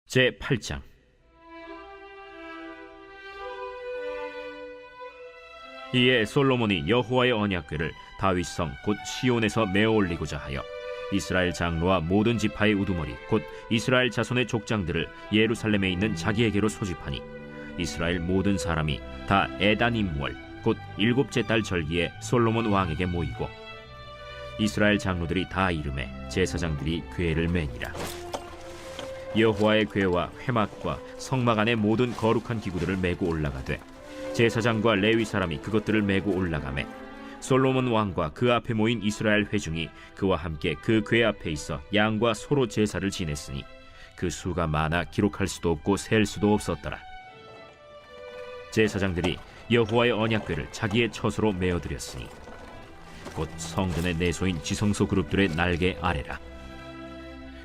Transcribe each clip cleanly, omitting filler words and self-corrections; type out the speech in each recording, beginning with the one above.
제8장. 이에 솔로몬이 여호와의 언약궤를 다윗성 곧 시온에서 메어 올리고자 하여 이스라엘 장로와 모든 지파의 우두머리 곧 이스라엘 자손의 족장들을 예루살렘에 있는 자기에게로 소집하니 이스라엘 모든 사람이 다 에다님월 곧 7째 달 절기에 솔로몬 왕에게 모이고 이스라엘 장로들이 다 이름에 제사장들이 궤를 매니라. 여호와의 궤와 회막과 성막 안의 모든 거룩한 기구들을 메고 올라가되 제사장과 레위 사람이 그것들을 메고 올라가매 솔로몬 왕과 그 앞에 모인 이스라엘 회중이 그와 함께 그 궤 앞에 있어 양과 소로 제사를 지냈으니 그 수가 많아 기록할 수도 없고 셀 수도 없었더라. 제사장들이 여호와의 언약궤를 자기의 처소로 메어드렸으니 곧 성전의 내소인 지성소 그룹들의 날개 아래라.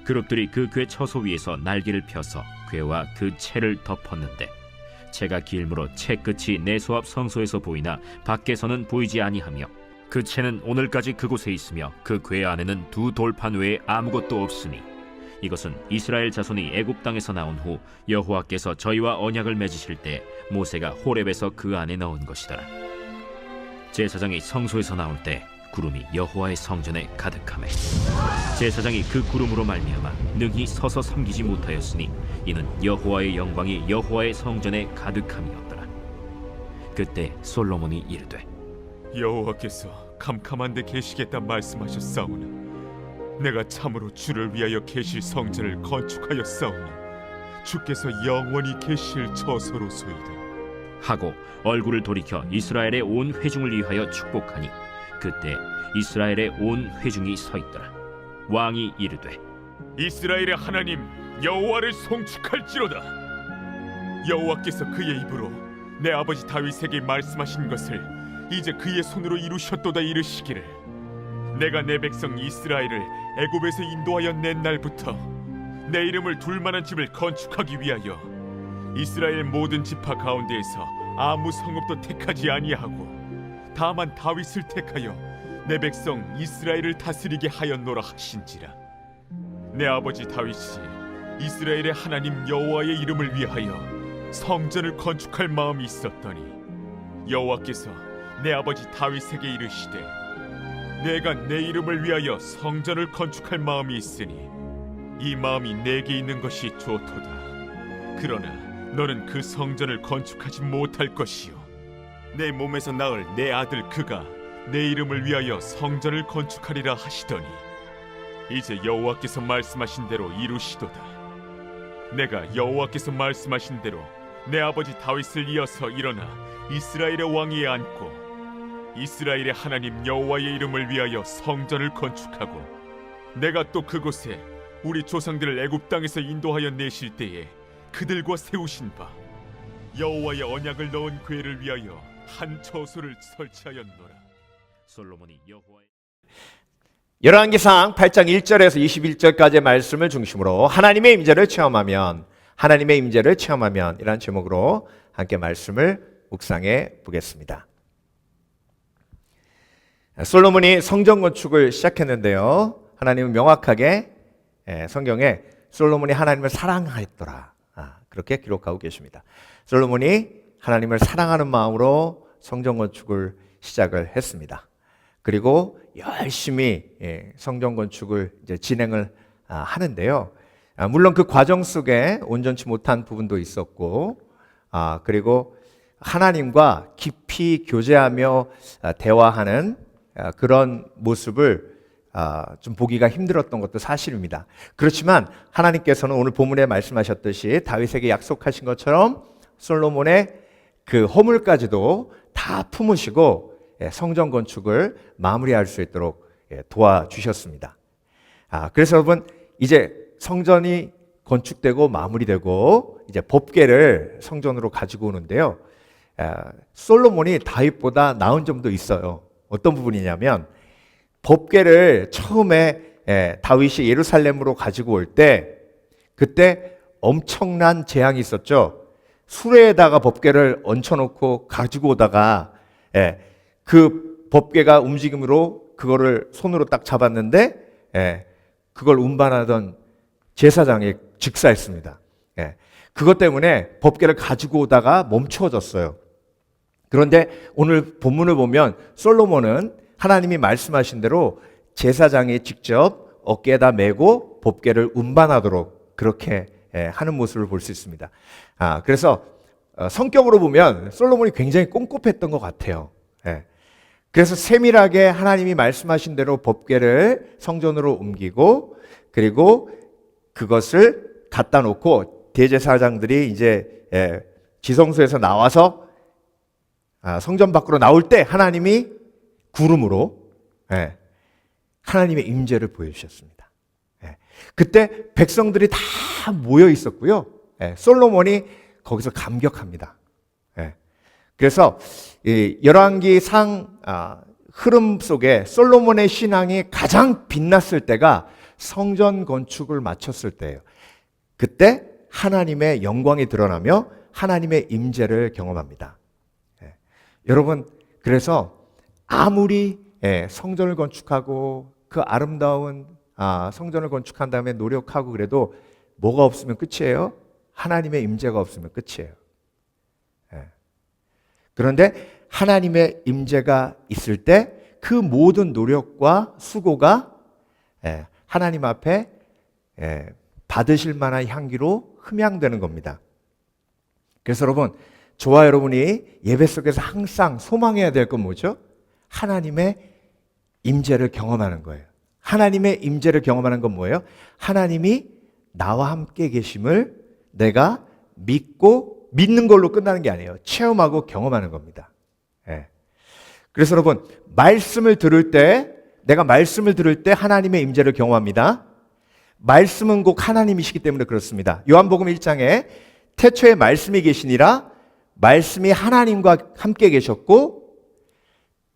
그룹들이 그 궤 처소 위에서 날개를 펴서 궤와 그 채를 덮었는데 채가 길므로 채 끝이 내소 앞 성소에서 보이나 밖에서는 보이지 아니하며 그 채는 오늘까지 그곳에 있으며 그 궤 안에는 두 돌판 외에 아무것도 없으니 이것은 이스라엘 자손이 애굽 땅에서 나온 후 여호와께서 저희와 언약을 맺으실 때 모세가 호렙에서 그 안에 넣은 것이더라. 제사장이 성소에서 나올 때 구름이 여호와의 성전에 가득하매 제사장이 그 구름으로 말미암아 능히 서서 섬기지 못하였으니 이는 여호와의 영광이 여호와의 성전에 가득함이었더라. 그때 솔로몬이 이르되 여호와께서 캄캄한 데 계시겠다 말씀하셨사오나 내가 참으로 주를 위하여 계실 성전을 건축하였사오니 주께서 영원히 계실 처소로소이다 하고 얼굴을 돌이켜 이스라엘의 온 회중을 위하여 축복하니 그때 이스라엘의 온 회중이 서 있더라. 왕이 이르되 이스라엘의 하나님 여호와를 송축할지로다. 여호와께서 그의 입으로 내 아버지 다윗에게 말씀하신 것을 이제 그의 손으로 이루셨도다 이르시기를 내가 내 백성 이스라엘을 애굽에서 인도하여 낸 날부터 내 이름을 둘 만한 집을 건축하기 위하여 이스라엘 모든 지파 가운데에서 아무 성읍도 택하지 아니하고 다만 다윗을 택하여 내 백성 이스라엘을 다스리게 하였노라 하신지라. 내 아버지 다윗이 이스라엘의 하나님 여호와의 이름을 위하여 성전을 건축할 마음이 있었더니 여호와께서 내 아버지 다윗에게 이르시되 내가 내 이름을 위하여 성전을 건축할 마음이 있으니 이 마음이 내게 있는 것이 좋도다. 그러나 너는 그 성전을 건축하지 못할 것이요 내 몸에서 낳을 내 아들 그가 내 이름을 위하여 성전을 건축하리라 하시더니 이제 여호와께서 말씀하신 대로 이루시도다. 내가 여호와께서 말씀하신 대로 내 아버지 다윗을 이어서 일어나 이스라엘의 왕위에 앉고 이스라엘의 하나님 여호와의 이름을 위하여 성전을 건축하고 내가 또 그곳에 우리 조상들을 애굽 땅에서 인도하여 내실 때에 그들과 세우신 바 여호와의 언약을 넣은 궤를 위하여 한 처소를 설치하였노라. 솔로몬이 여호와의 열왕기상 8장 1절에서 21절까지의 말씀을 중심으로 하나님의 임재를 체험하면 이라는 제목으로 함께 말씀을 묵상해 보겠습니다. 솔로몬이 성전 건축을 시작했는데요. 하나님은 명확하게 성경에 솔로몬이 하나님을 사랑하였더라 그렇게 기록하고 계십니다. 솔로몬이 하나님을 사랑하는 마음으로 성전 건축을 시작을 했습니다. 그리고 열심히 성전 건축을 이제 진행을 하는데요. 물론 그 과정 속에 온전치 못한 부분도 있었고, 그리고 하나님과 깊이 교제하며 대화하는 그런 모습을 좀 보기가 힘들었던 것도 사실입니다. 그렇지만 하나님께서는 오늘 본문에 말씀하셨듯이 다윗에게 약속하신 것처럼 솔로몬의 그 허물까지도 다 품으시고 성전 건축을 마무리할 수 있도록 도와주셨습니다. 그래서 여러분 이제 성전이 건축되고 마무리되고 이제 법궤를 성전으로 가지고 오는데요. 솔로몬이 다윗보다 나은 점도 있어요. 어떤 부분이냐면 법궤를 처음에 다윗이 예루살렘으로 가지고 올 때 그때 엄청난 재앙이 있었죠. 수레에다가 법궤를 얹혀놓고 가지고 오다가 그 법궤가 움직임으로 그거를 손으로 딱 잡았는데 그걸 운반하던 제사장이 즉사했습니다. 예. 그것 때문에 법궤를 가지고 오다가 멈추어졌어요. 그런데 오늘 본문을 보면 솔로몬은 하나님이 말씀하신 대로 제사장이 직접 어깨에다 메고 법궤를 운반하도록 그렇게 하는 모습을 볼 수 있습니다. 그래서 성격으로 보면 솔로몬이 굉장히 꼼꼼했던 것 같아요. 그래서 세밀하게 하나님이 말씀하신 대로 법궤를 성전으로 옮기고 그리고 그것을 갖다 놓고 대제사장들이 이제 지성소에서 나와서 성전 밖으로 나올 때 하나님이 구름으로 하나님의 임재를 보여주셨습니다. 그때 백성들이 다 모여 있었고요. 솔로몬이 거기서 감격합니다. 그래서 열왕기상 흐름 속에 솔로몬의 신앙이 가장 빛났을 때가 성전 건축을 마쳤을 때예요. 그때 하나님의 영광이 드러나며 하나님의 임재를 경험합니다. 여러분, 그래서 아무리 성전을 건축하고 그 아름다운 성전을 건축한 다음에 노력하고 그래도 뭐가 없으면 끝이에요? 하나님의 임재가 없으면 끝이에요. 그런데 하나님의 임재가 있을 때 그 모든 노력과 수고가 하나님 앞에 받으실 만한 향기로 흠양되는 겁니다. 그래서 여러분, 저와 여러분이 예배 속에서 항상 소망해야 될 건 뭐죠? 하나님의 임재를 경험하는 거예요. 하나님의 임재를 경험하는 건 뭐예요? 하나님이 나와 함께 계심을 내가 믿고 믿는 걸로 끝나는 게 아니에요. 체험하고 경험하는 겁니다. 그래서 여러분, 말씀을 들을 때, 내가 말씀을 들을 때 하나님의 임재를 경험합니다. 말씀은 곧 하나님이시기 때문에 그렇습니다. 요한복음 1장에 태초에 말씀이 계시니라, 말씀이 하나님과 함께 계셨고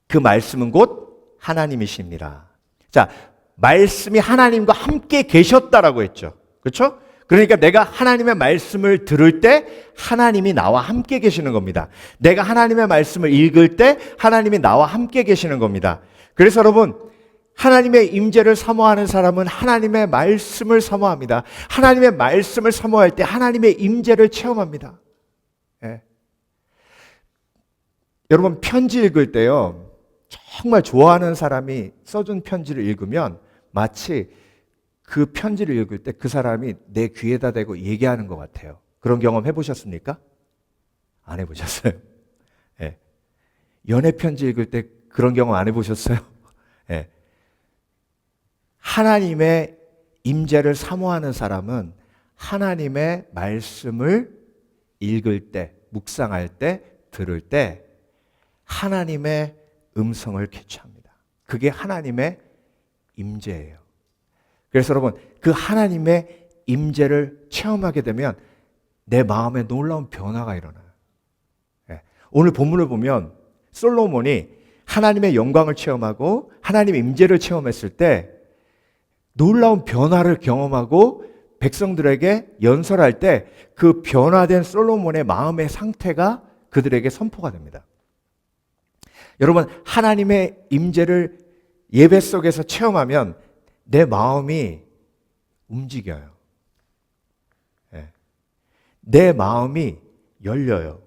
그 말씀은 곧 하나님이십니다. 자, 말씀이 하나님과 함께 계셨다라고 했죠. 그렇죠? 그러니까 내가 하나님의 말씀을 들을 때 하나님이 나와 함께 계시는 겁니다. 내가 하나님의 말씀을 읽을 때 하나님이 나와 함께 계시는 겁니다. 그래서 여러분, 하나님의 임재를 사모하는 사람은 하나님의 말씀을 사모합니다. 하나님의 말씀을 사모할 때 하나님의 임재를 체험합니다. 여러분, 편지 읽을 때요, 정말 좋아하는 사람이 써준 편지를 읽으면 마치 그 편지를 읽을 때 그 사람이 내 귀에다 대고 얘기하는 것 같아요. 그런 경험 해보셨습니까? 안 해보셨어요? 연애 편지 읽을 때 그런 경험 안 해보셨어요? 하나님의 임재를 사모하는 사람은 하나님의 말씀을 읽을 때, 묵상할 때, 들을 때 하나님의 음성을 캐치합니다. 그게 하나님의 임재예요. 그래서 여러분, 그 하나님의 임재를 체험하게 되면 내 마음에 놀라운 변화가 일어나요. 오늘 본문을 보면 솔로몬이 하나님의 영광을 체험하고 하나님의 임재를 체험했을 때 놀라운 변화를 경험하고 백성들에게 연설할 때 그 변화된 솔로몬의 마음의 상태가 그들에게 선포가 됩니다. 여러분, 하나님의 임재를 예배 속에서 체험하면 내 마음이 움직여요. 내 마음이 열려요.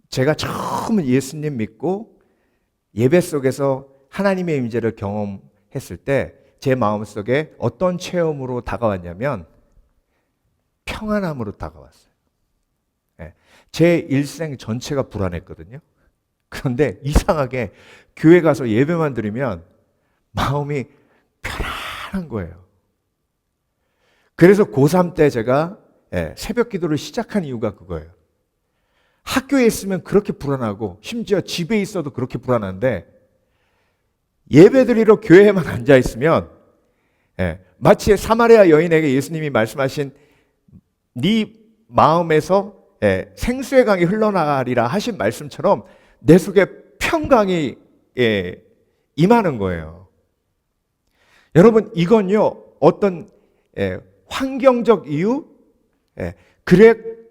제가 처음 예수님 믿고 예배 속에서 하나님의 임재를 경험했을 때 제 마음속에 어떤 체험으로 다가왔냐면 평안함으로 다가왔어요. 제 일생 전체가 불안했거든요. 그런데 이상하게 교회 가서 예배만 드리면 마음이 편안한 거예요. 그래서 고3 때 제가 새벽 기도를 시작한 이유가 그거예요. 학교에 있으면 그렇게 불안하고 심지어 집에 있어도 그렇게 불안한데 예배 드리러 교회에만 앉아 있으면 마치 사마리아 여인에게 예수님이 말씀하신 네 마음에서 생수의 강이 흘러나가리라 하신 말씀처럼 내 속에 평강이 임하는 거예요. 여러분, 이건요 어떤 환경적 이유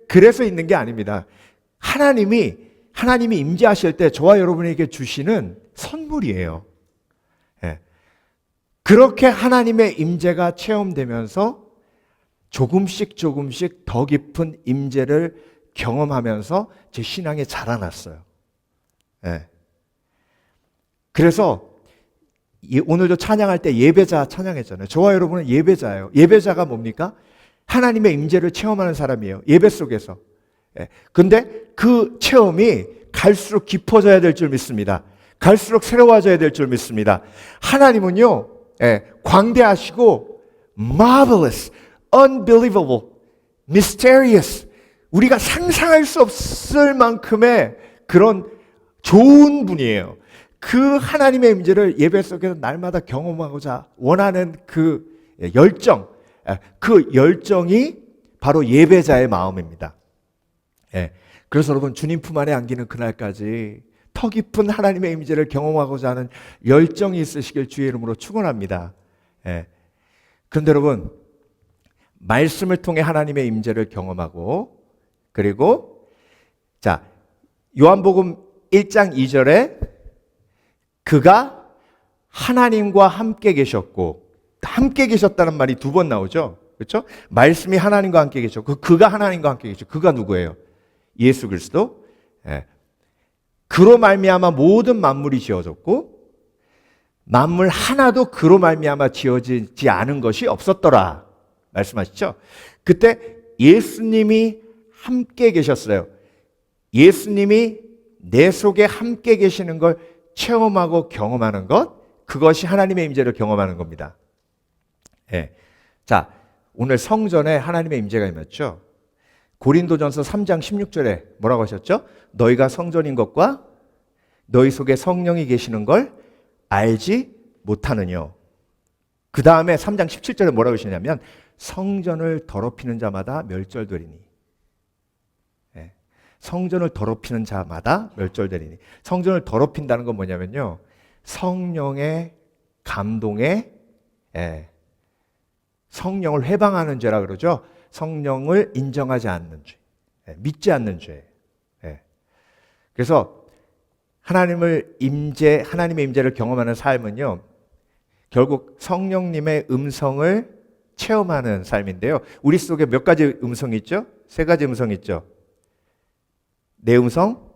그래서 있는 게 아닙니다. 하나님이 임재하실 때 저와 여러분에게 주시는 선물이에요. 그렇게 하나님의 임재가 체험되면서 조금씩 더 깊은 임재를 경험하면서 제 신앙에 자라났어요. 예. 그래서 오늘도 찬양할 때 예배자 찬양했잖아요. 저와 여러분은 예배자예요. 예배자가 뭡니까? 하나님의 임재를 체험하는 사람이에요. 예배 속에서. 예. 근데 그 체험이 갈수록 깊어져야 될 줄 믿습니다. 갈수록 새로워져야 될 줄 믿습니다. 하나님은요, 예, 광대하시고 marvelous, unbelievable, mysterious, 우리가 상상할 수 없을 만큼의 그런 좋은 분이에요. 그 하나님의 임재를 예배 속에서 날마다 경험하고자 원하는 그 열정, 그 열정이 바로 예배자의 마음입니다. 예. 그래서 여러분, 주님 품 안에 안기는 그날까지 더 깊은 하나님의 임재를 경험하고자 하는 열정이 있으시길 주의 이름으로 축원합니다. 예. 그런데 여러분, 말씀을 통해 하나님의 임재를 경험하고, 그리고 자, 요한복음 1장 2절에 그가 하나님과 함께 계셨고, 함께 계셨다는 말이 두 번 나오죠. 그렇죠? 말씀이 하나님과 함께 계셨고, 그가 하나님과 함께 계셨고, 그가 누구예요? 예수 그리스도. 예. 그로 말미암아 모든 만물이 지어졌고, 만물 하나도 그로 말미암아 지어지지 않은 것이 없었더라 말씀하시죠. 그때 예수님이 함께 계셨어요. 예수님이 내 속에 함께 계시는 걸 체험하고 경험하는 것, 그것이 하나님의 임재를 경험하는 겁니다. 예. 자, 오늘 성전에 하나님의 임재가 임했죠. 고린도전서 3장 16절에 뭐라고 하셨죠? 너희가 성전인 것과 너희 속에 성령이 계시는 걸 알지 못하느뇨. 그 다음에 3장 17절에 뭐라고 하시냐면 성전을 더럽히는 자마다 멸절되리니. 예. 성전을 더럽히는 자마다 멸절되리니. 성전을 더럽힌다는 건 뭐냐면요, 성령의 감동에, 예, 성령을 회방하는 죄라 그러죠. 성령을 인정하지 않는 죄, 믿지 않는 죄. 그래서 하나님의 임재를 경험하는 삶은요, 결국 성령님의 음성을 체험하는 삶인데요. 우리 속에 몇 가지 음성이 있죠? 세 가지 음성이 있죠. 내 음성,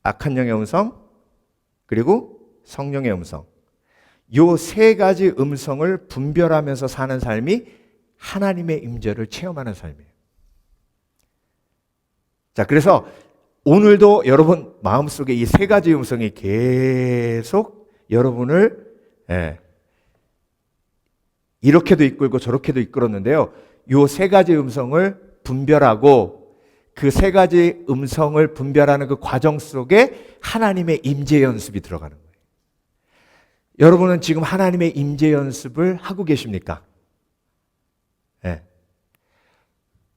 악한 영의 음성, 그리고 성령의 음성. 요 세 가지 음성을 분별하면서 사는 삶이 하나님의 임재를 체험하는 삶이에요. 자, 그래서 오늘도 여러분 마음속에 이 세 가지 음성이 계속 여러분을, 예, 이렇게도 이끌고 저렇게도 이끌었는데요. 요 세 가지 음성을 분별하고 그 세 가지 음성을 분별하는 그 과정 속에 하나님의 임재 연습이 들어가는 거예요. 여러분은 지금 하나님의 임재 연습을 하고 계십니까? 네.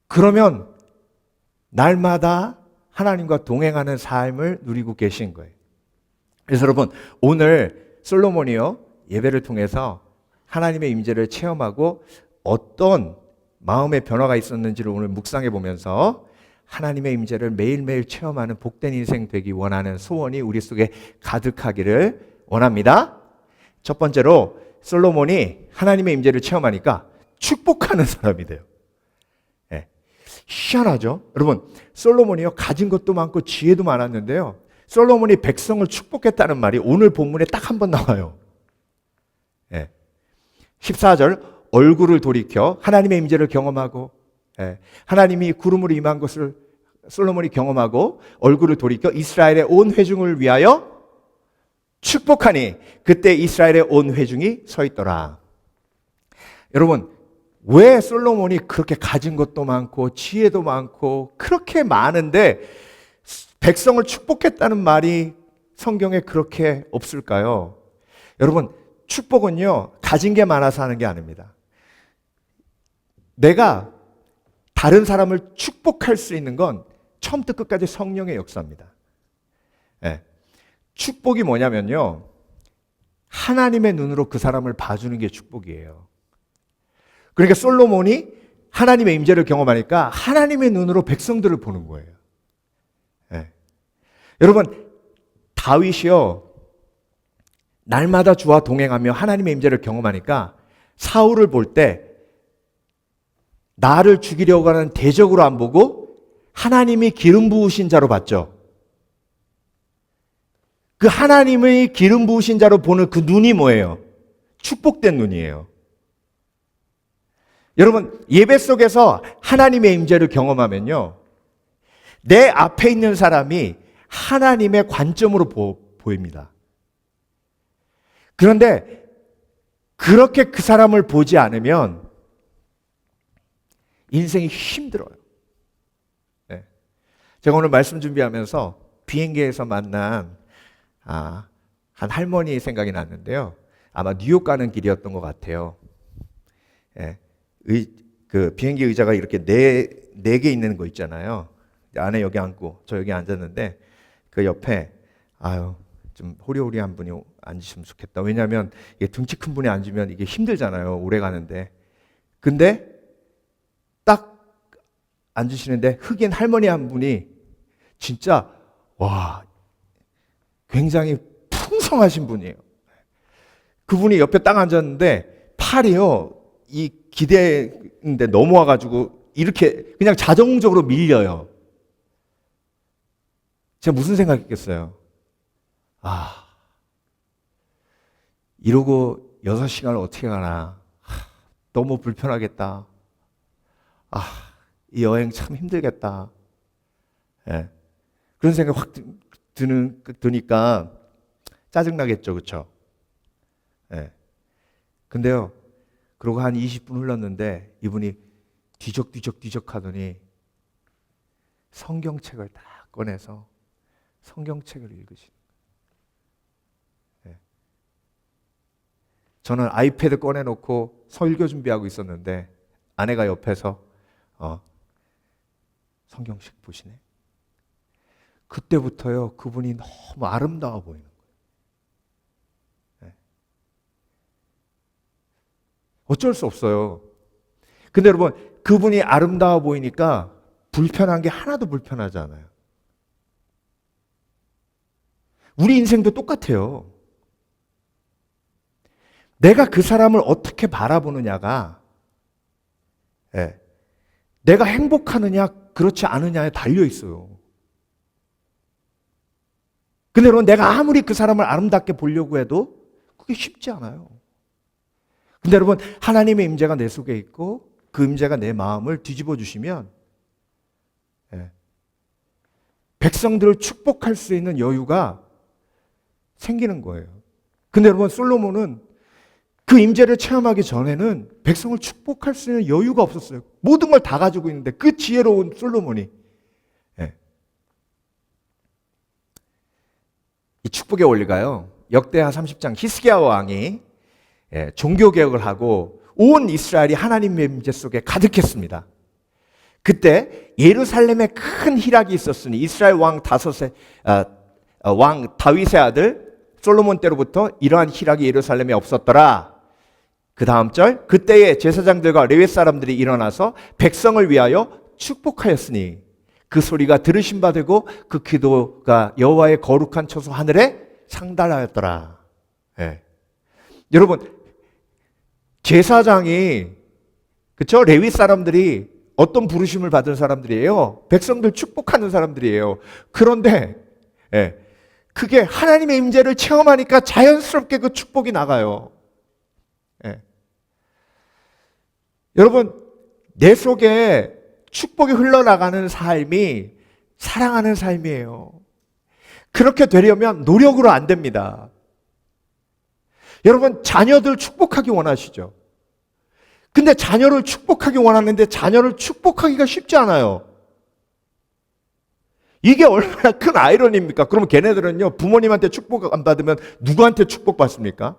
그러면 날마다 하나님과 동행하는 삶을 누리고 계신 거예요. 그래서 여러분, 오늘 솔로몬이요, 예배를 통해서 하나님의 임재를 체험하고 어떤 마음의 변화가 있었는지를 오늘 묵상해 보면서 하나님의 임재를 매일매일 체험하는 복된 인생 되기 원하는 소원이 우리 속에 가득하기를 원합니다. 첫 번째로 솔로몬이 하나님의 임재를 체험하니까 축복하는 사람이 돼요. 네. 희한하죠? 여러분, 솔로몬이요, 가진 것도 많고 지혜도 많았는데요, 솔로몬이 백성을 축복했다는 말이 오늘 본문에 딱 한 번 나와요. 네. 14절, 얼굴을 돌이켜 하나님의 임재를 경험하고, 하나님이 구름으로 임한 것을 솔로몬이 경험하고 얼굴을 돌이켜 이스라엘의 온 회중을 위하여 축복하니 그때 이스라엘의 온 회중이 서 있더라. 여러분, 왜 솔로몬이 그렇게 가진 것도 많고 지혜도 많고 그렇게 많은데 백성을 축복했다는 말이 성경에 그렇게 없을까요? 여러분, 축복은요, 가진 게 많아서 하는 게 아닙니다. 내가 다른 사람을 축복할 수 있는 건 처음부터 끝까지 성령의 역사입니다. 네. 축복이 뭐냐면요, 하나님의 눈으로 그 사람을 봐주는 게 축복이에요. 그러니까 솔로몬이 하나님의 임재를 경험하니까 하나님의 눈으로 백성들을 보는 거예요. 네. 여러분, 다윗이요, 날마다 주와 동행하며 하나님의 임재를 경험하니까 사울을 볼 때 나를 죽이려고 하는 대적으로 안 보고 하나님이 기름 부으신 자로 봤죠. 그 하나님의 기름 부으신 자로 보는 그 눈이 뭐예요? 축복된 눈이에요. 여러분, 예배 속에서 하나님의 임재를 경험하면요, 내 앞에 있는 사람이 하나님의 관점으로 보입니다. 그런데 그렇게 그 사람을 보지 않으면 인생이 힘들어요. 네. 제가 오늘 말씀 준비하면서 비행기에서 만난 한 할머니 생각이 났는데요. 아마 뉴욕 가는 길이었던 것 같아요. 네. 그 비행기 의자가 이렇게 네 개 있는 거 있잖아요. 안에 여기 앉고 저 여기 앉았는데 그 옆에 좀 호리호리한 분이 앉으시면 좋겠다. 왜냐하면 등치 큰 분이 앉으면 이게 힘들잖아요. 오래 가는데. 근데 딱 앉으시는데 흑인 할머니 한 분이 진짜 굉장히 풍성하신 분이에요. 그분이 옆에 딱 앉았는데 팔이요, 이 기대인데 넘어와가지고 이렇게 그냥 자동적으로 밀려요. 제가 무슨 생각했겠어요? 이러고 6시간을 어떻게 가나. 너무 불편하겠다. 이 여행 참 힘들겠다. 예. 그런 생각 확 드니까 짜증나겠죠, 그렇죠? 예. 근데요, 그러고 한 20분 흘렀는데 이분이 뒤적뒤적 하더니 성경책을 딱 꺼내서 성경책을 읽으시는 거예요. 예. 저는 아이패드 꺼내놓고 설교 준비하고 있었는데 아내가 옆에서 성경책 보시네. 그때부터요, 그분이 너무 아름다워 보이는 거예요. 네. 어쩔 수 없어요. 근데 여러분, 그분이 아름다워 보이니까 불편한 게 하나도 불편하지 않아요. 우리 인생도 똑같아요. 내가 그 사람을 어떻게 바라보느냐가 내가 행복하느냐 그렇지 않느냐에 달려 있어요. 근데 여러분, 내가 아무리 그 사람을 아름답게 보려고 해도 그게 쉽지 않아요. 근데 여러분, 하나님의 임재가 내 속에 있고 그 임재가 내 마음을 뒤집어 주시면 백성들을 축복할 수 있는 여유가 생기는 거예요. 근데 여러분, 솔로몬은 그 임재를 체험하기 전에는 백성을 축복할 수 있는 여유가 없었어요. 모든 걸 다 가지고 있는데 그 지혜로운 솔로몬이 이 축복의 원리가요, 역대하 30장 히스기야 왕이 종교개혁을 하고 온 이스라엘이 하나님의 임재 속에 가득했습니다. 그때 예루살렘에 큰 희락이 있었으니 이스라엘 왕 다윗의 아들 솔로몬 때로부터 이러한 희락이 예루살렘에 없었더라. 그 다음 절, 그때의 제사장들과 레위 사람들이 일어나서 백성을 위하여 축복하였으니 그 소리가 들으신 바 되고 그 기도가 여호와의 거룩한 처소 하늘에 상달하였더라. 여러분, 제사장이, 그렇죠? 레위 사람들이 어떤 부르심을 받은 사람들이에요? 백성들 축복하는 사람들이에요. 그런데 그게 하나님의 임재를 체험하니까 자연스럽게 그 축복이 나가요. 여러분, 내 속에 축복이 흘러나가는 삶이 사랑하는 삶이에요. 그렇게 되려면 노력으로 안 됩니다. 여러분, 자녀들 축복하기 원하시죠? 근데 자녀를 축복하기 원하는데 자녀를 축복하기가 쉽지 않아요. 이게 얼마나 큰 아이러니입니까? 그러면 걔네들은요, 부모님한테 축복 안 받으면 누구한테 축복 받습니까?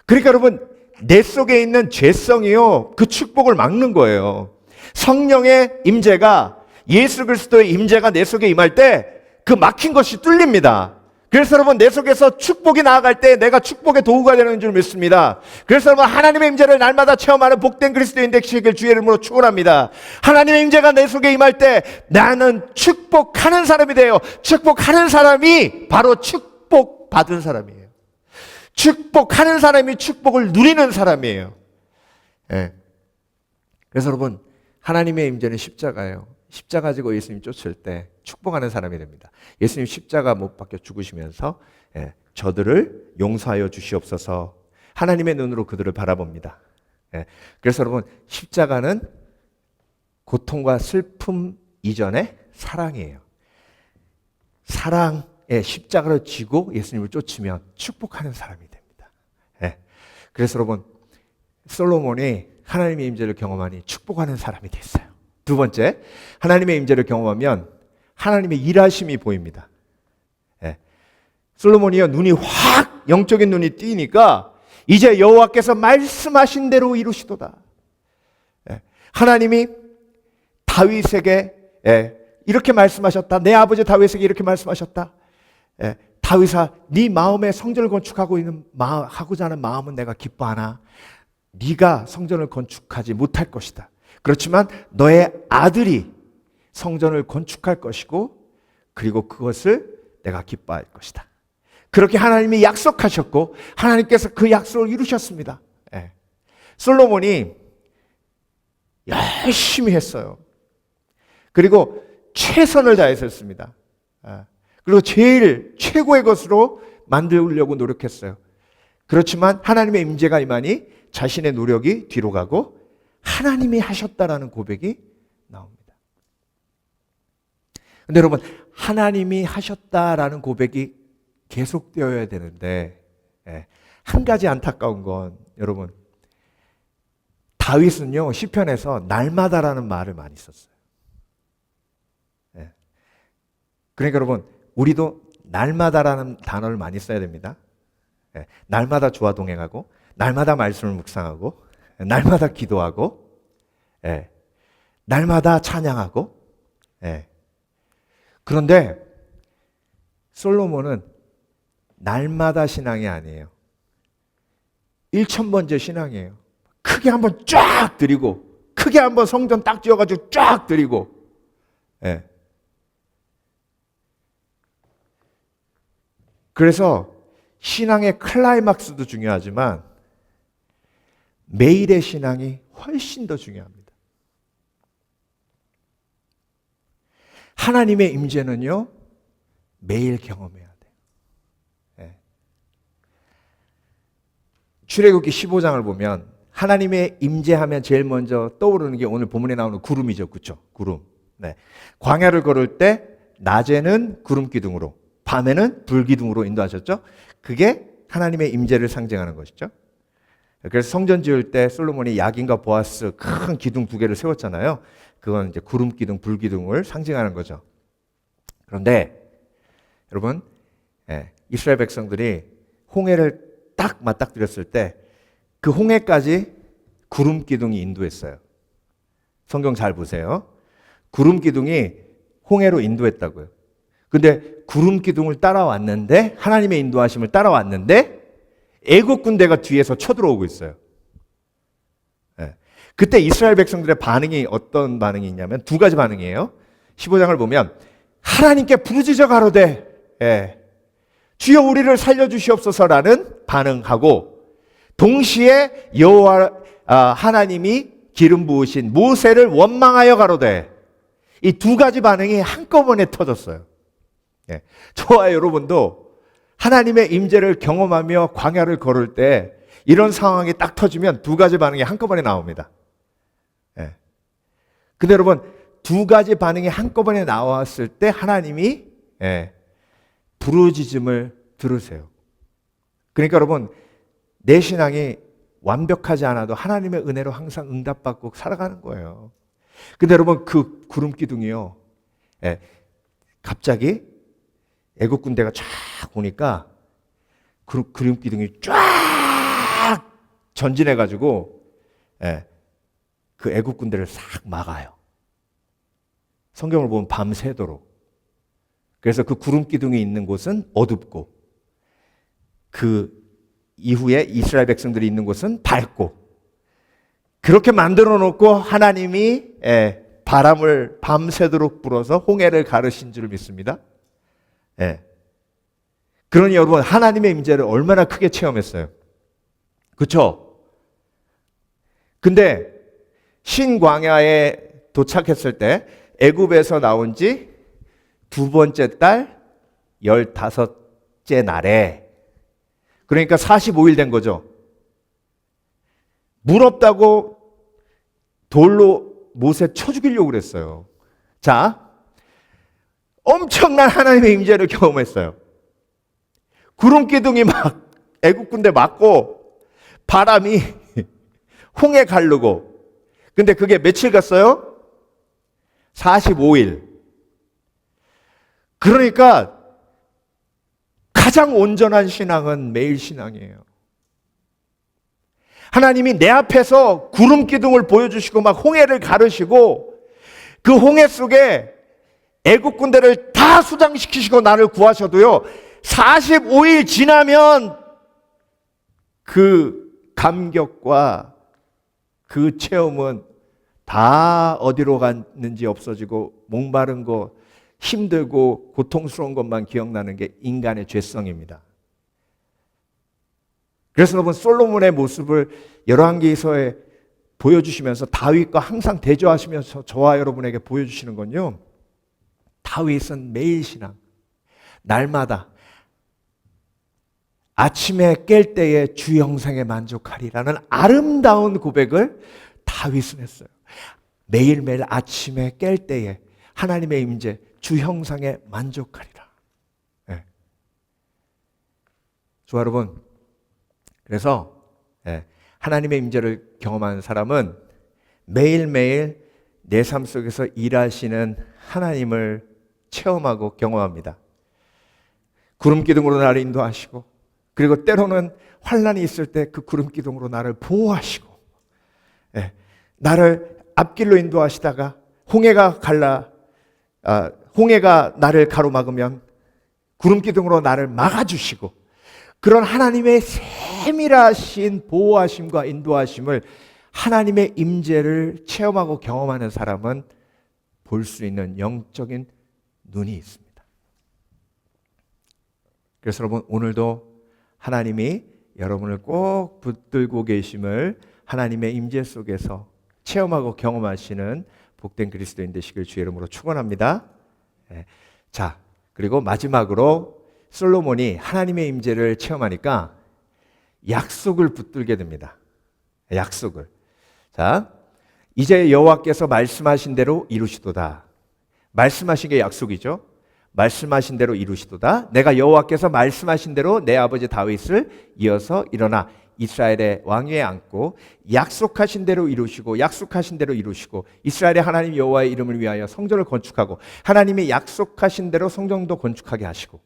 그러니까 여러분, 내 속에 있는 죄성이요, 그 축복을 막는 거예요. 성령의 임재가, 예수 그리스도의 임재가 내 속에 임할 때 그 막힌 것이 뚫립니다. 그래서 여러분, 내 속에서 축복이 나아갈 때 내가 축복의 도구가 되는 줄 믿습니다. 그래서 여러분, 하나님의 임재를 날마다 체험하는 복된 그리스도인 되시길 주의 이름으로 축원합니다. 하나님의 임재가 내 속에 임할 때 나는 축복하는 사람이 돼요. 축복하는 사람이 바로 축복받은 사람이에요. 축복하는 사람이 축복을 누리는 사람이에요. 그래서 여러분, 하나님의 임재는 십자가예요. 십자가 지고 예수님 쫓을 때 축복하는 사람이 됩니다. 예수님 십자가 못 박혀 죽으시면서 저들을 용서하여 주시옵소서, 하나님의 눈으로 그들을 바라봅니다. 그래서 여러분, 십자가는 고통과 슬픔 이전의 사랑이에요. 사랑의 십자가를 지고 예수님을 쫓으면 축복하는 사람이 됩니다. 그래서 여러분, 솔로몬이 하나님의 임재를 경험하니 축복하는 사람이 됐어요. 두 번째, 하나님의 임재를 경험하면 하나님의 일하심이 보입니다. 솔로몬이요, 눈이 확 영적인 눈이 띄니까 이제 여호와께서 말씀하신 대로 이루시도다. 하나님이 다윗에게 이렇게 말씀하셨다. 내 아버지 다윗에게 이렇게 말씀하셨다. 다윗아, 네 마음에 성전을 하고자 하는 마음은 내가 기뻐하나 네가 성전을 건축하지 못할 것이다. 그렇지만 너의 아들이 성전을 건축할 것이고 그리고 그것을 내가 기뻐할 것이다. 그렇게 하나님이 약속하셨고 하나님께서 그 약속을 이루셨습니다. 솔로몬이 열심히 했어요. 그리고 최선을 다했었습니다. 그리고 제일 최고의 것으로 만들려고 노력했어요. 그렇지만 하나님의 임재가 임하니 자신의 노력이 뒤로 가고 하나님이 하셨다라는 고백이 나옵니다. 근데 여러분, 하나님이 하셨다라는 고백이 계속되어야 되는데 한 가지 안타까운 건 여러분, 다윗은요 시편에서 날마다라는 말을 많이 썼어요. 그러니까 여러분, 우리도 날마다라는 단어를 많이 써야 됩니다. 날마다 주와 동행하고 날마다 말씀을 묵상하고 날마다 기도하고 날마다 찬양하고. 그런데 솔로몬은 날마다 신앙이 아니에요. 1000번째 신앙이에요. 크게 한번 쫙 드리고 크게 한번 성전 딱 지어가지고 쫙 드리고. 그래서 신앙의 클라이막스도 중요하지만 매일의 신앙이 훨씬 더 중요합니다. 하나님의 임재는요 매일 경험해야 돼요. 출애굽기 15장을 보면 하나님의 임재하면 제일 먼저 떠오르는 게 오늘 본문에 나오는 구름이죠. 그렇죠? 구름. 광야를 걸을 때 낮에는 구름 기둥으로 밤에는 불 기둥으로 인도하셨죠. 그게 하나님의 임재를 상징하는 것이죠. 그래서 성전 지을 때 솔로몬이 야긴과 보아스 큰 기둥 2개를 세웠잖아요. 그건 이제 구름 기둥, 불 기둥을 상징하는 거죠. 그런데 여러분, 이스라엘 백성들이 홍해를 딱 맞닥뜨렸을 때 그 홍해까지 구름 기둥이 인도했어요. 성경 잘 보세요. 구름 기둥이 홍해로 인도했다고요. 근데 구름 기둥을 따라왔는데, 하나님의 인도하심을 따라왔는데 애국 군대가 뒤에서 쳐들어오고 있어요. 그때 이스라엘 백성들의 반응이 어떤 반응이 있냐면 2가지 반응이에요. 15장을 보면 하나님께 부르짖어 가로되 주여 우리를 살려주시옵소서라는 반응하고, 동시에 여호와 하나님이 기름 부으신 모세를 원망하여 가로되, 이 2가지 반응이 한꺼번에 터졌어요. 저와 여러분도 하나님의 임재를 경험하며 광야를 걸을 때 이런 상황이 딱 터지면 2가지 반응이 한꺼번에 나옵니다. 근데 여러분, 2가지 반응이 한꺼번에 나왔을 때 하나님이 부르짖음을 들으세요. 그러니까 여러분, 내 신앙이 완벽하지 않아도 하나님의 은혜로 항상 응답받고 살아가는 거예요. 근데 여러분, 그 구름 기둥이요, 갑자기 애국 군대가 쫙 오니까 구름 기둥이 쫙 전진해가지고 그 애국 군대를 싹 막아요. 성경을 보면 밤새도록. 그래서 그 구름 기둥이 있는 곳은 어둡고, 그 이후에 이스라엘 백성들이 있는 곳은 밝고, 그렇게 만들어 놓고 하나님이 바람을 밤새도록 불어서 홍해를 가르신 줄 믿습니다. 그러니 여러분, 하나님의 임재를 얼마나 크게 체험했어요. 그렇죠? 근데 신광야에 도착했을 때 애굽에서 나온 지 두 번째 달 15째 날에, 그러니까 45일 된 거죠. 물 없다고 돌로 못에 쳐 죽이려고 그랬어요. 자, 엄청난 하나님의 임재를 경험했어요. 구름 기둥이 막 애국 군대 맞고 바람이 홍해 가르고. 근데 그게 며칠 갔어요? 45일. 그러니까 가장 온전한 신앙은 매일 신앙이에요. 하나님이 내 앞에서 구름 기둥을 보여주시고 막 홍해를 가르시고 그 홍해 속에 애국 군대를 다 수장시키시고 나를 구하셔도요, 45일 지나면 그 감격과 그 체험은 다 어디로 갔는지 없어지고 목마른 거, 힘들고 고통스러운 것만 기억나는 게 인간의 죄성입니다. 그래서 여러분, 솔로몬의 모습을 열왕기서에 보여주시면서 다윗과 항상 대조하시면서 저와 여러분에게 보여주시는 건요, 다윗은 매일 신앙, 날마다 아침에 깰 때에 주 형상에 만족하리라는 아름다운 고백을 다윗은 했어요. 매일매일 아침에 깰 때에 하나님의 임재, 주 형상에 만족하리라. 네. 좋아 여러분, 그래서 하나님의 임재를 경험하는 사람은 매일매일 내 삶 속에서 일하시는 하나님을 체험하고 경험합니다. 구름 기둥으로 나를 인도하시고, 그리고 때로는 환난이 있을 때 그 구름 기둥으로 나를 보호하시고, 나를 앞길로 인도하시다가 홍해가 나를 가로막으면 구름 기둥으로 나를 막아주시고, 그런 하나님의 세밀하신 보호하심과 인도하심을, 하나님의 임재를 체험하고 경험하는 사람은 볼 수 있는 영적인 눈이 있습니다. 그래서 여러분, 오늘도 하나님이 여러분을 꼭 붙들고 계심을 하나님의 임재 속에서 체험하고 경험하시는 복된 그리스도인 되시길 주의 이름으로 축원합니다. 자, 그리고 마지막으로 솔로몬이 하나님의 임재를 체험하니까 약속을 붙들게 됩니다. 약속을. 자, 이제 여호와께서 말씀하신 대로 이루시도다. 말씀하신 게 약속이죠. 말씀하신 대로 이루시도다. 내가 여호와께서 말씀하신 대로 내 아버지 다윗을 이어서 일어나 이스라엘의 왕위에 앉고 약속하신 대로 이루시고, 약속하신 대로 이루시고, 이스라엘의 하나님 여호와의 이름을 위하여 성전을 건축하고, 하나님이 약속하신 대로 성전도 건축하게 하시고.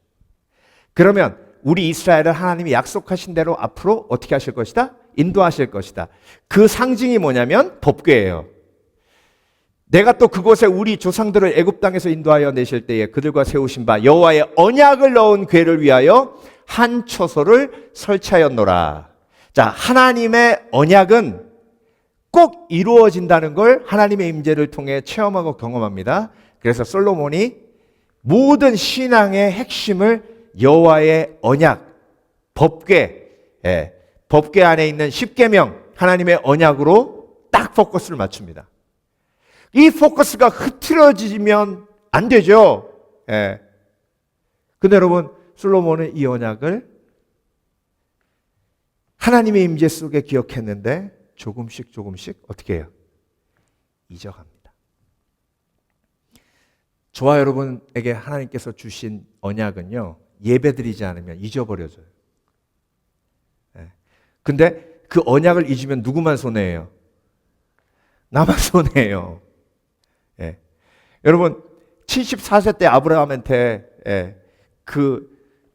그러면 우리 이스라엘을 하나님이 약속하신 대로 앞으로 어떻게 하실 것이다? 인도하실 것이다. 그 상징이 뭐냐면 법궤예요. 내가 또 그곳에 우리 조상들을 애굽 땅에서 인도하여 내실 때에 그들과 세우신 바 여호와의 언약을 넣은 궤를 위하여 한 초소를 설치하였노라. 자, 하나님의 언약은 꼭 이루어진다는 걸 하나님의 임재를 통해 체험하고 경험합니다. 그래서 솔로몬이 모든 신앙의 핵심을 여호와의 언약, 법궤, 법궤 안에 있는 십계명, 하나님의 언약으로 딱 포커스를 맞춥니다. 이 포커스가 흐트러지면 안 되죠. 근데 여러분, 솔로몬은 이 언약을 하나님의 임재 속에 기억했는데 조금씩 어떻게 해요? 잊어갑니다. 저와 여러분에게 하나님께서 주신 언약은요, 예배드리지 않으면 잊어버려져요. 근데 그 언약을 잊으면 누구만 손해예요? 나만 손해예요. 여러분, 74세 때 아브라함한테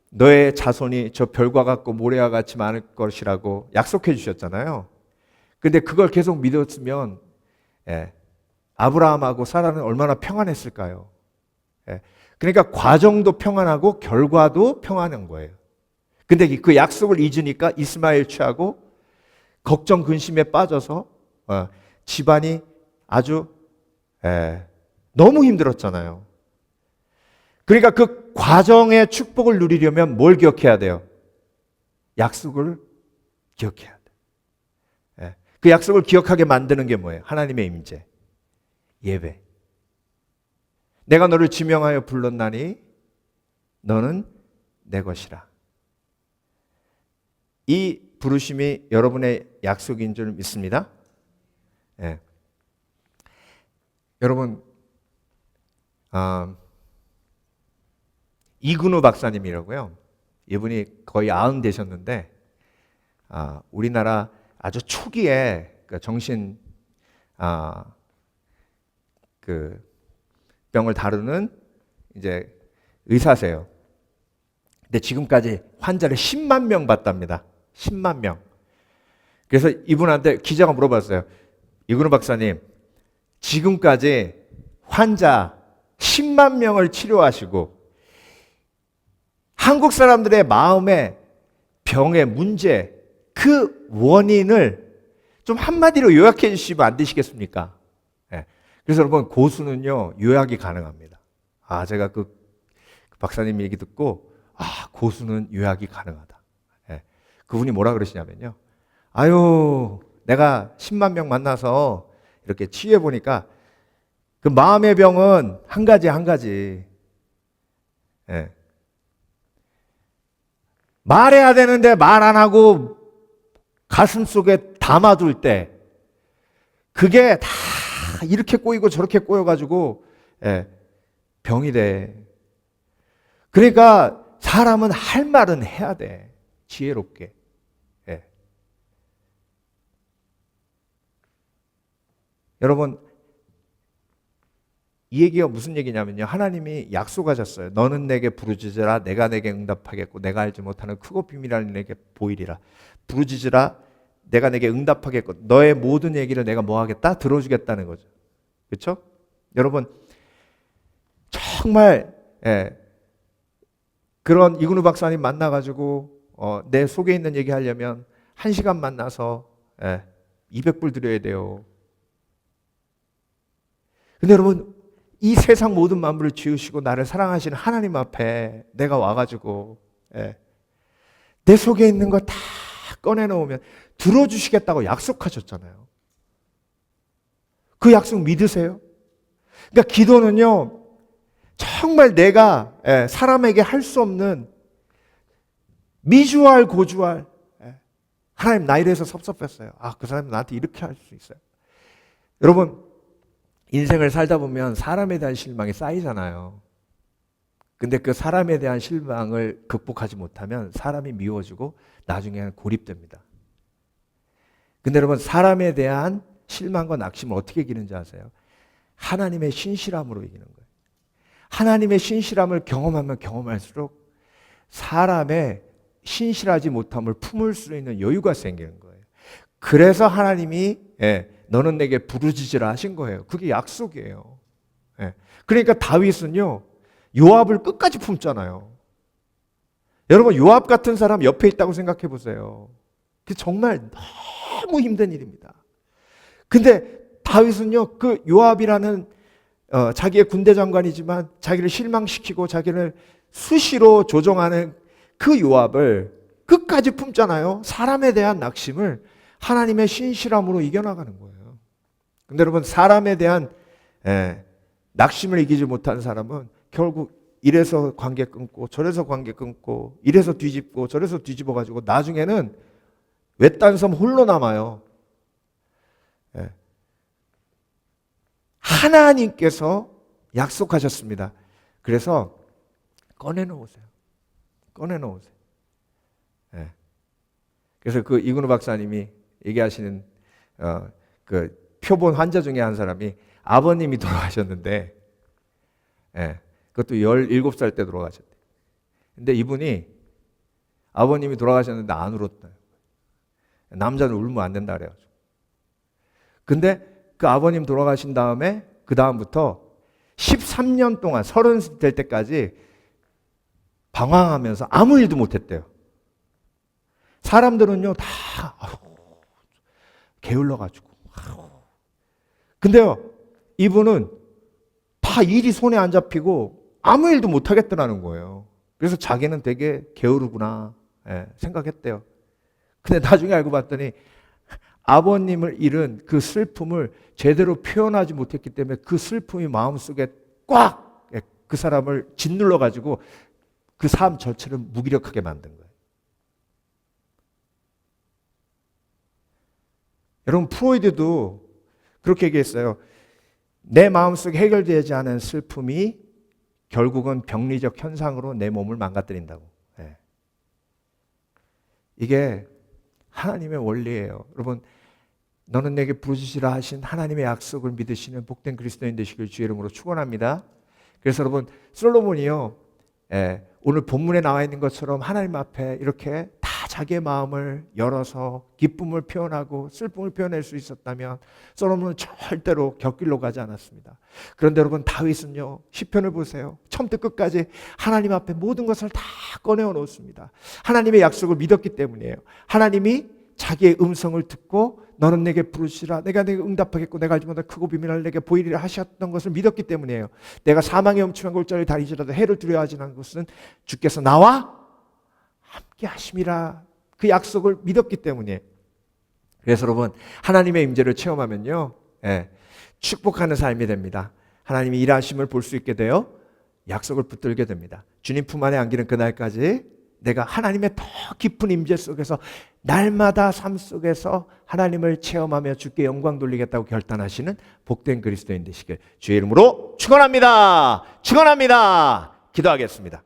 너의 자손이 저 별과 같고 모래와 같이 많을 것이라고 약속해 주셨잖아요. 근데 그걸 계속 믿었으면 아브라함하고 사라는 얼마나 평안했을까요? 그러니까 과정도 평안하고 결과도 평안한 거예요. 근데 그 약속을 잊으니까 이스마엘 취하고 걱정 근심에 빠져서 집안이 아주 너무 힘들었잖아요. 그러니까 그 과정의 축복을 누리려면 뭘 기억해야 돼요? 약속을 기억해야 돼요. 그 약속을 기억하게 만드는 게 뭐예요? 하나님의 임재, 예배. 내가 너를 지명하여 불렀나니 너는 내 것이라. 이 부르심이 여러분의 약속인 줄 믿습니다. 예. 여러분, 이근우 박사님이라고요. 이분이 거의 90 되셨는데, 우리나라 아주 초기에 그 정신 그 병을 다루는 이제 의사세요. 근데 지금까지 환자를 10만 명 봤답니다. 10만 명. 그래서 이분한테 기자가 물어봤어요. 이근우 박사님, 지금까지 환자 10만 명을 치료하시고 한국 사람들의 마음의 병의 문제, 그 원인을 좀 한마디로 요약해 주시면 안 되시겠습니까? 네. 그래서 여러분, 고수는요, 요약이 가능합니다. 제가 그 박사님 얘기 듣고, 고수는 요약이 가능하다. 네. 그분이 뭐라 그러시냐면요. 내가 10만 명 만나서 이렇게 치유해 보니까 그 마음의 병은 한 가지. 네. 말해야 되는데 말 안 하고 가슴 속에 담아둘 때 그게 다 이렇게 꼬이고 저렇게 꼬여가지고 병이 돼. 그러니까 사람은 할 말은 해야 돼. 지혜롭게. 여러분, 이 얘기가 무슨 얘기냐면요. 하나님이 약속하셨어요. 너는 내게 부르짖으라. 내가 내게 응답하겠고 내가 알지 못하는 크고 비밀한 내게 보이리라. 부르짖으라. 내가 내게 응답하겠고 너의 모든 얘기를 내가 뭐 하겠다? 들어주겠다는 거죠. 그렇죠? 여러분, 정말 그런 이근우 박사님 만나가지고 내 속에 있는 얘기 하려면 1시간 만나서 200불 드려야 돼요. 근데 여러분, 이 세상 모든 만물을 지으시고 나를 사랑하시는 하나님 앞에 내가 와가지고 내 속에 있는 거 다 꺼내놓으면 들어주시겠다고 약속하셨잖아요. 그 약속 믿으세요? 그러니까 기도는요, 정말 내가 사람에게 할 수 없는 미주알 고주알, 하나님 나 이래서 섭섭했어요. 그 사람이 나한테 이렇게 할 수 있어요. 여러분, 인생을 살다 보면 사람에 대한 실망이 쌓이잖아요. 근데 그 사람에 대한 실망을 극복하지 못하면 사람이 미워지고 나중에는 고립됩니다. 근데 여러분, 사람에 대한 실망과 낙심을 어떻게 이기는지 아세요? 하나님의 신실함으로 이기는 거예요. 하나님의 신실함을 경험하면 경험할수록 사람의 신실하지 못함을 품을 수 있는 여유가 생기는 거예요. 그래서 하나님이 너는 내게 부르짖으라 하신 거예요. 그게 약속이에요. 그러니까 다윗은요, 요압을 끝까지 품잖아요. 여러분, 요압 같은 사람 옆에 있다고 생각해 보세요. 그게 정말 너무 힘든 일입니다. 근데 다윗은요, 그 요압이라는 자기의 군대 장관이지만 자기를 실망시키고 자기를 수시로 조종하는 그 요압을 끝까지 품잖아요. 사람에 대한 낙심을 하나님의 신실함으로 이겨나가는 거예요. 근데 여러분, 사람에 대한 낙심을 이기지 못한 사람은 결국 이래서 관계 끊고 저래서 관계 끊고 이래서 뒤집고 저래서 뒤집어가지고 나중에는 외딴 섬 홀로 남아요. 하나님께서 약속하셨습니다. 그래서 꺼내놓으세요. 꺼내놓으세요. 그래서 그 이근우 박사님이 얘기하시는 그 표본 환자 중에 한 사람이 아버님이 돌아가셨는데, 그것도 17살 때 돌아가셨대. 근데 이분이 아버님이 돌아가셨는데 안 울었다. 남자는 울면 안 된다 그래가지고. 근데 그 아버님 돌아가신 다음에 그 다음부터 13년 동안 30 될 때까지 방황하면서 아무 일도 못했대요. 사람들은요 다 게을러가지고. 근데요, 이분은 다 일이 손에 안 잡히고 아무 일도 못하겠더라는 거예요. 그래서 자기는 되게 게으르구나 생각했대요. 근데 나중에 알고 봤더니 아버님을 잃은 그 슬픔을 제대로 표현하지 못했기 때문에 그 슬픔이 마음속에 꽉 그 사람을 짓눌러 가지고 그 삶 전체를 무기력하게 만든 거예요. 여러분, 프로이드도 그렇게 얘기했어요. 내 마음속에 해결되지 않은 슬픔이 결국은 병리적 현상으로 내 몸을 망가뜨린다고. 네. 이게 하나님의 원리예요. 여러분, 너는 내게 부르시라 하신 하나님의 약속을 믿으시는 복된 그리스도인 되시길 주의 이름으로 축원합니다. 그래서 여러분, 솔로몬이요, 오늘 본문에 나와 있는 것처럼 하나님 앞에 이렇게 다 자기의 마음을 열어서 기쁨을 표현하고 슬픔을 표현할 수 있었다면 솔로몬은 절대로 곁길로 가지 않았습니다. 그런데 여러분, 다윗은요, 시편을 보세요. 처음부터 끝까지 하나님 앞에 모든 것을 다 꺼내어 놓습니다. 하나님의 약속을 믿었기 때문이에요. 하나님이 자기의 음성을 듣고 너는 내게 부르시라, 내가 내게 응답하겠고 내가 알지 못한 크고 비밀을 내게 보이리라 하셨던 것을 믿었기 때문이에요. 내가 사망의 엄침한 골짜기를 다니지라도 해를 두려워하지 않는 것은 주께서 나와 함께 하심이라, 그 약속을 믿었기 때문이에요. 그래서 여러분, 하나님의 임재를 체험하면요, 축복하는 삶이 됩니다. 하나님이 일하심을 볼 수 있게 되어 약속을 붙들게 됩니다. 주님 품 안에 안기는 그날까지 내가 하나님의 더 깊은 임재 속에서 날마다 삶 속에서 하나님을 체험하며 주께 영광 돌리겠다고 결단하시는 복된 그리스도인 되시길 주의 이름으로 축원합니다. 축원합니다. 기도하겠습니다.